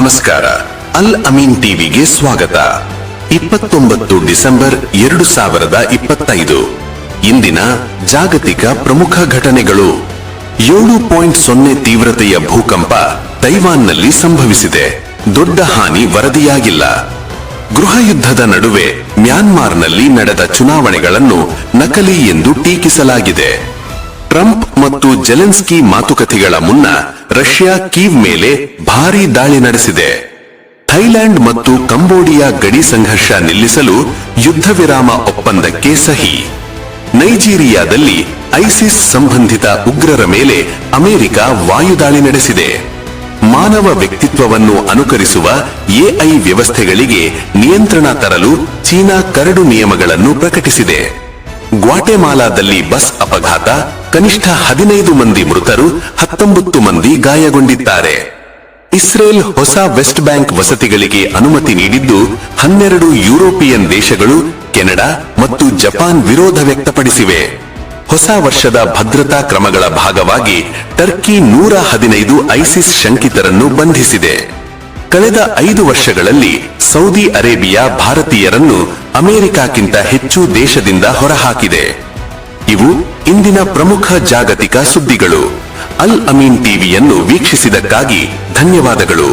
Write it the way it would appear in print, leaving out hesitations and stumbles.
ನಮಸ್ಕಾರ. ಅಲ್ ಅಮೀನ್ ಟಿವಿಗೆ ಸ್ವಾಗತ. 29 ಡಿಸೆಂಬರ್ 2025 ಇಂದಿನ ಜಾಗತಿಕ ಪ್ರಮುಖ ಘಟನೆಗಳು. 7.0 ತೀವ್ರತೆಯ ಭೂಕಂಪ ತೈವಾನ್ನಲ್ಲಿ ಸಂಭವಿಸಿದೆ. ದೊಡ್ಡ ಹಾನಿ ವರದಿಯಾಗಿಲ್ಲ. ಗೃಹ ಯುದ್ಧದ ನಡುವೆ ಮ್ಯಾನ್ಮಾರ್ನಲ್ಲಿ ನಡೆದ ಚುನಾವಣೆಗಳನ್ನು ನಕಲಿ ಎಂದು ಟೀಕಿಸಲಾಗಿದೆ. ಟ್ರಂಪ್ ಮತ್ತು ಜೆಲೆನ್ಸ್ಕಿ ಮಾತುಕತೆಗಳ ಮುನ್ನ ರಷ್ಯಾ ಕೀವ್ ಮೇಲೆ ಭಾರೀ ದಾಳಿ ನಡೆಸಿದೆ. ಥೈಲ್ಯಾಂಡ್ ಮತ್ತು ಕಂಬೋಡಿಯಾ ಗಡಿ ಸಂಘರ್ಷ ನಿಲ್ಲಿಸಲು ಯುದ್ಧ ವಿರಾಮ ಒಪ್ಪಂದಕ್ಕೆ ಸಹಿ. ನೈಜೀರಿಯಾದಲ್ಲಿ ಐಸಿಸ್ ಸಂಬಂಧಿತ ಉಗ್ರರ ಮೇಲೆ ಅಮೆರಿಕ ವಾಯುದಾಳಿ ನಡೆಸಿದೆ. ಮಾನವ ವ್ಯಕ್ತಿತ್ವವನ್ನು ಅನುಕರಿಸುವ ಎಐ ವ್ಯವಸ್ಥೆಗಳಿಗೆ ನಿಯಂತ್ರಣ ತರಲು ಚೀನಾ ಕರಡು ನಿಯಮಗಳನ್ನು ಪ್ರಕಟಿಸಿದೆ. ಗ್ವಾಟೆಮಾಲಾದಲ್ಲಿ ಬಸ್ ಅಪಘಾತ, ಕನಿಷ್ಠ 15 ಮಂದಿ ಮೃತರು, 19 ಮಂದಿ ಗಾಯಗೊಂಡಿದ್ದಾರೆ. ಇಸ್ರೇಲ್ ಹೊಸ ವೆಸ್ಟ್ ಬ್ಯಾಂಕ್ ವಸತಿಗಳಿಗೆ ಅನುಮತಿ ನೀಡಿದ್ದು 12 ಯುರೋಪಿಯನ್ ದೇಶಗಳು, ಕೆನಡಾ ಮತ್ತು ಜಪಾನ್ ವಿರೋಧ ವ್ಯಕ್ತಪಡಿಸಿವೆ. ಹೊಸ ವರ್ಷದ ಭದ್ರತಾ ಕ್ರಮಗಳ ಭಾಗವಾಗಿ ಟರ್ಕಿ 115 ಐಸಿಸ್ ಶಂಕಿತರನ್ನು ಬಂಧಿಸಿದೆ. ಕಳೆದ 5 ವರ್ಷಗಳಲ್ಲಿ ಸೌದಿ ಅರೇಬಿಯಾ ಭಾರತೀಯರನ್ನು ಅಮೆರಿಕಕ್ಕಿಂತ ಹೆಚ್ಚು ದೇಶದಿಂದ ಹೊರಹಾಕಿದೆ. ಇವು ಇಂದಿನ ಪ್ರಮುಖ ಜಾಗತಿಕ ಸುದ್ದಿಗಳು. ಅಲ್ ಅಮೀನ್ ಟಿವಿಯನ್ನು ವೀಕ್ಷಿಸಿದ್ದಕ್ಕಾಗಿ ಧನ್ಯವಾದಗಳು.